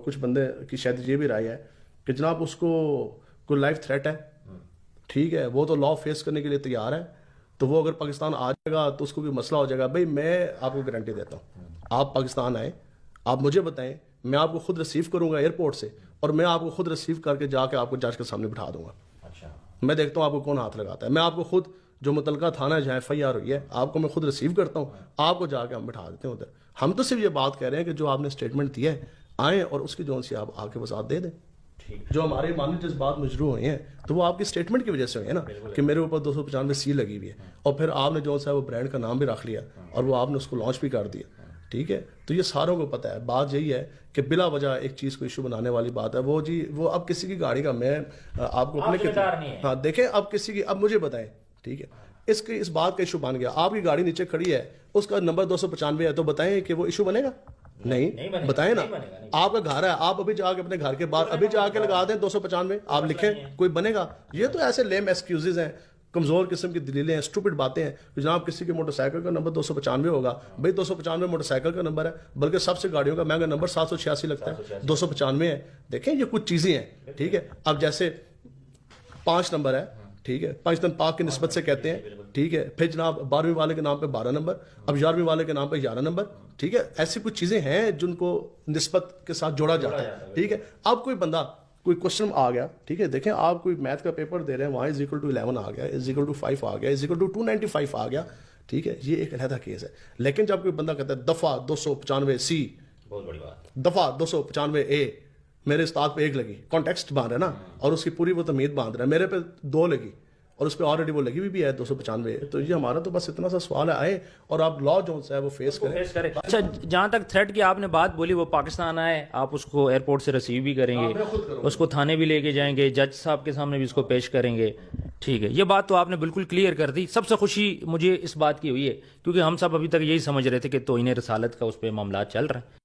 कुछ बंदे की शायद ये भी राय है कि जनाब उसको कोई लाइफ थ्रेट है, ठीक है, वो तो लॉ फेस करने के लिए तैयार है, तो वो अगर पाकिस्तान आ जाएगा तो उसको भी मसला हो जाएगा। भाई मैं आपको गारंटी देता हूँ, आप पाकिस्तान आए, आप मुझे बताएं, मैं आपको खुद रिसीव करूंगा एयरपोर्ट से और मैं आपको खुद रिसीव करके जाके आपको जज के सामने बिठा दूंगा। अच्छा, मैं देखता हूँ आपको कौन हाथ लगाता है। मैं आपको खुद जो मुतलका थाना है जहाँ FIR हुई है, आपको मैं खुद रिसीव करता हूँ, आपको जाके हम बिठा देते हैं उधर। हम तो सिर्फ ये बात कह रहे हैं कि जो आपने स्टेटमेंट दिया है आए और उसकी जोन से आप आके वसात दे दें। जो हमारे माननीय जज्बात मजरू हुए हैं तो वो आपकी स्टेटमेंट की वजह से हुए हैं ना, कि मेरे ऊपर 295 सी लगी हुई है और फिर आपने जो सा वो ब्रांड का नाम भी रख लिया और वो आपने उसको लॉन्च भी कर दिया, ठीक है। तो ये सारों को पता है। बात यही है कि बिला वजह एक चीज़ को इशू बनाने वाली बात है। वो जी वो अब किसी की गाड़ी का, मैं आपको अपने हाँ देखें, अब किसी की, अब मुझे बताएं, ठीक है, इसकी इस बात का इशू बन गया, आपकी गाड़ी नीचे खड़ी है, उसका नंबर 295 है, तो बताएं कि वो इशू बनेगा? नहीं बताएं ना। आपका घर है, आप अभी जाके अपने घर के बाहर अभी जाके लगा दें 295, आप लिखें, कोई बनेगा? ये तो ऐसे लेम एक्सक्यूजेज हैं, कमजोर किस्म की दलीलें हैं, स्टूपिड बातें हैं। जनाब किसी के मोटरसाइकिल का नंबर 295 होगा, भाई 295 मोटरसाइकिल का नंबर है, बल्कि सबसे गाड़ियों का महंगा नंबर 786 लगता है, 295 है। देखें ये कुछ चीजें हैं, ठीक है। अब जैसे 5 नंबर है, ठीक है, पाकिस्तान पाक की निस्बत से कहते हैं, ठीक है। फिर जनाब 12वीं वाले के नाम पे 12 नंबर, अब 11वीं वाले के नाम पे 11 नंबर, ठीक है। ऐसी कुछ चीजें हैं जिनको निस्बत के साथ जोड़ा जाता है, ठीक है। अब कोई बंदा कोई क्वेश्चन आ गया, ठीक है, देखें आप कोई मैथ का पेपर दे रहे हैं, वहाँ =11 आ गया, =5 आ गया, =295 आ गया, ठीक है, ये एक अलहदा केस है। लेकिन जब कोई बंदा कहता है दफा 295C, बहुत बड़ी बात, दफा 295A, मेरे उस्ताद पे 1 लगी, कॉन्टेक्स्ट बांध रहा है ना, और उसकी पूरी वो तमीद बांध रहा है, मेरे पे 2 लगी और उस पर ऑलरेडी वो लगी हुई भी है 295। तो ये हमारा तो बस इतना सा सवाल है, आए और आप लॉ जो है वो फेस करें। अच्छा, जहाँ तक थ्रेट की आपने बात बोली, वो पाकिस्तान आए, आप उसको एयरपोर्ट से रिसीव भी करेंगे, उसको थाने भी लेके जाएंगे, जज साहब के सामने भी उसको पेश करेंगे, ठीक है। ये बात तो आपने बिल्कुल क्लियर कर दी। सबसे खुशी मुझे इस बात की हुई है क्योंकि हम सब अभी तक यही समझ रहे थे कि तौहीन रसालत का उस पर मामला चल रहा है।